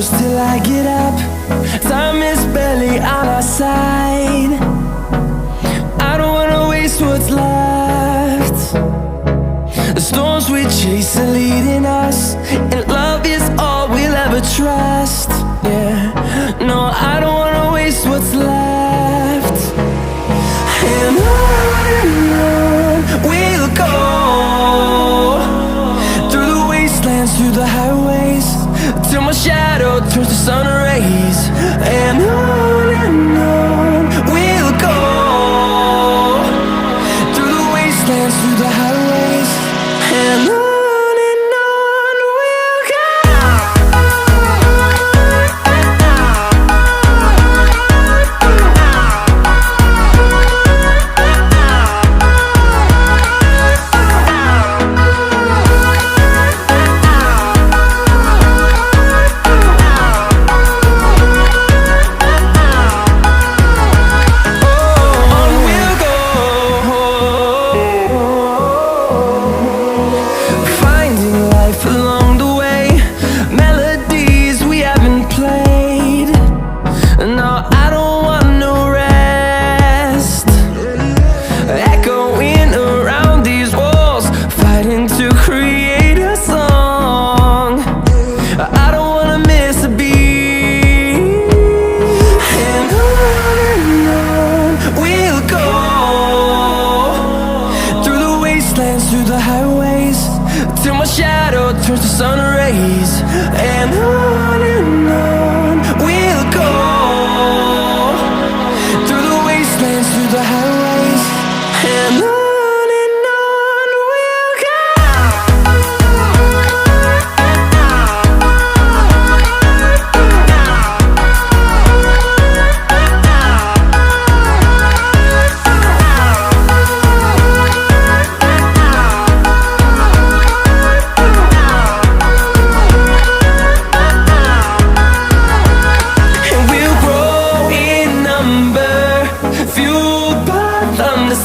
close till I get up. Time is barely on our side. I don't wanna waste what's left. The storms we chase are leading us, and love is all we'll ever trust. Yeah, no, I don't wanna waste what's left. And on we'll go, through the wastelands, through the highways, till my shadow turns to sun rays. And on we'll go, through the wastelands, through the highways, and on we'll go. Through the highways, till my shadow turns to sun rays. And on we'll go, through the wastelands, through the highways, and on we'll go.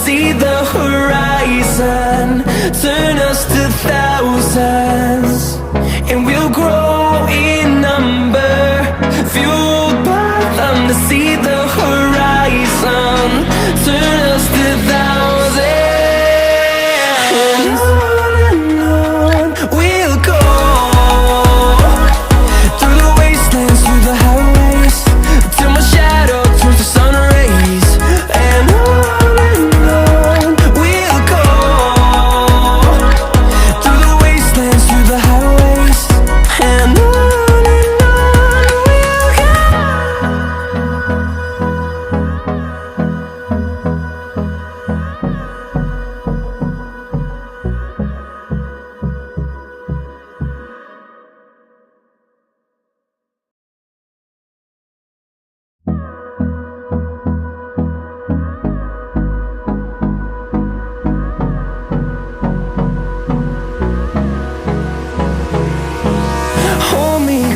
See the horizon, turn us to thousands, and we'll grow in number, fueled by them. To see the horizon, turn us to thousands, and on we'll go, through the wastelands, through the highways, till my shadow turns to sun rays. And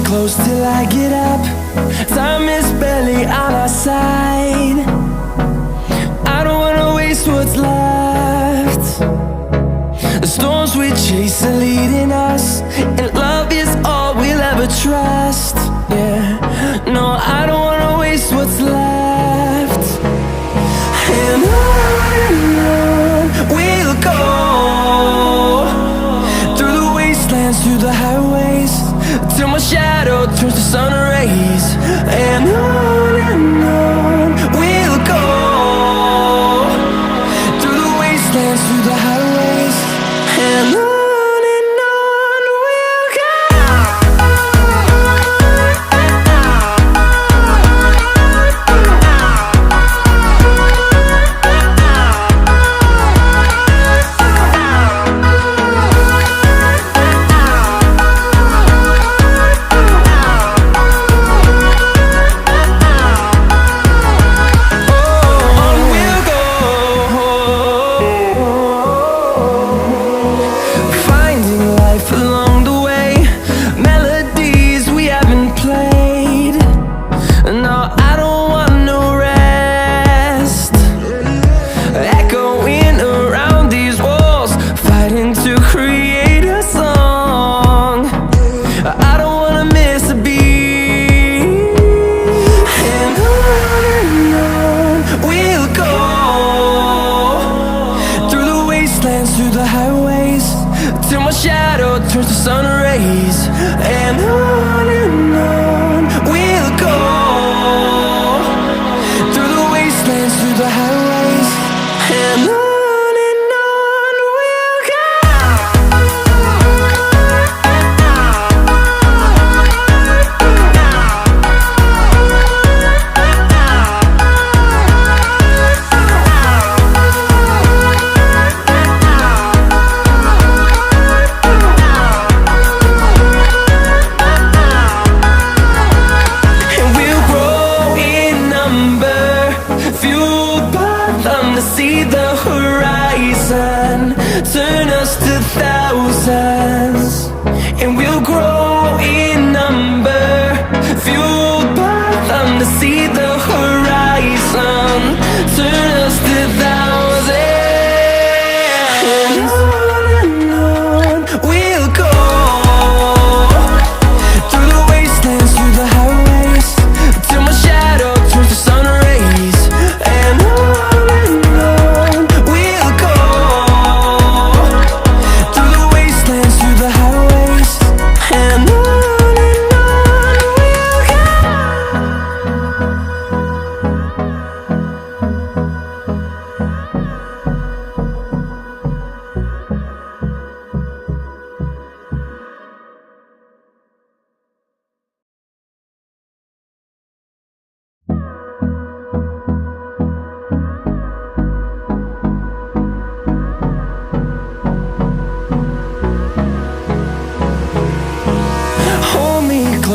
close till I get up. Time is barely on our side. I don't wanna waste what's left. The storms we chase are leading us, and love is all we'll ever trust. Yeah, no, I don't wanna waste what's left. And on we'll go, through the wastelands, through the highways, till my shadow turns to sun rays. And on we'll go, through the wastelands, through the highways, and on we'll go.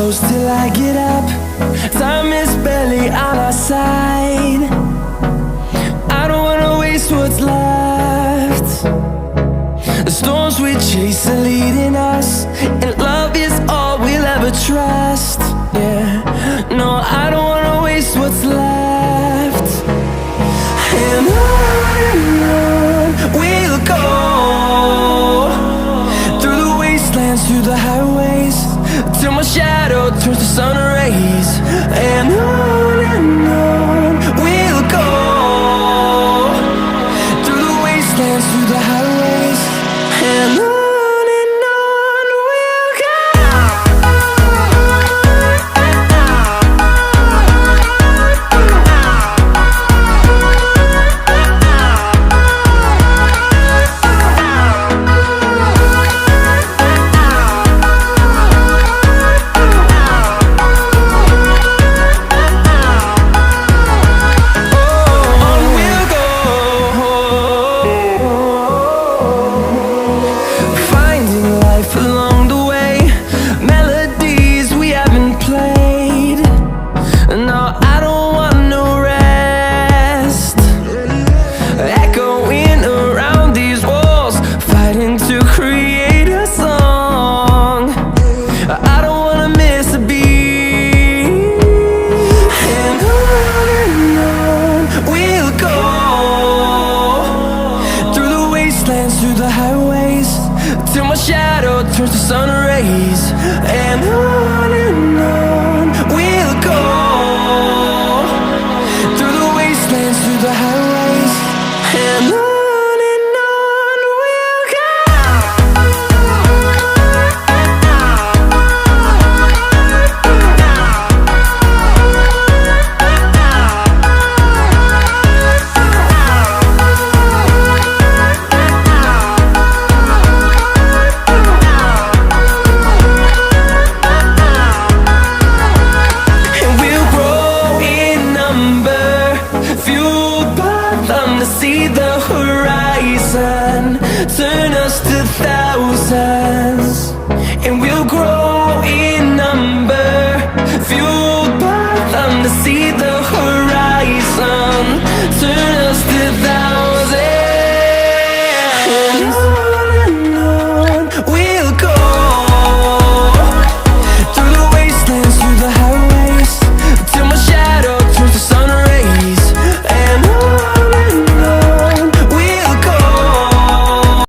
close till I get up.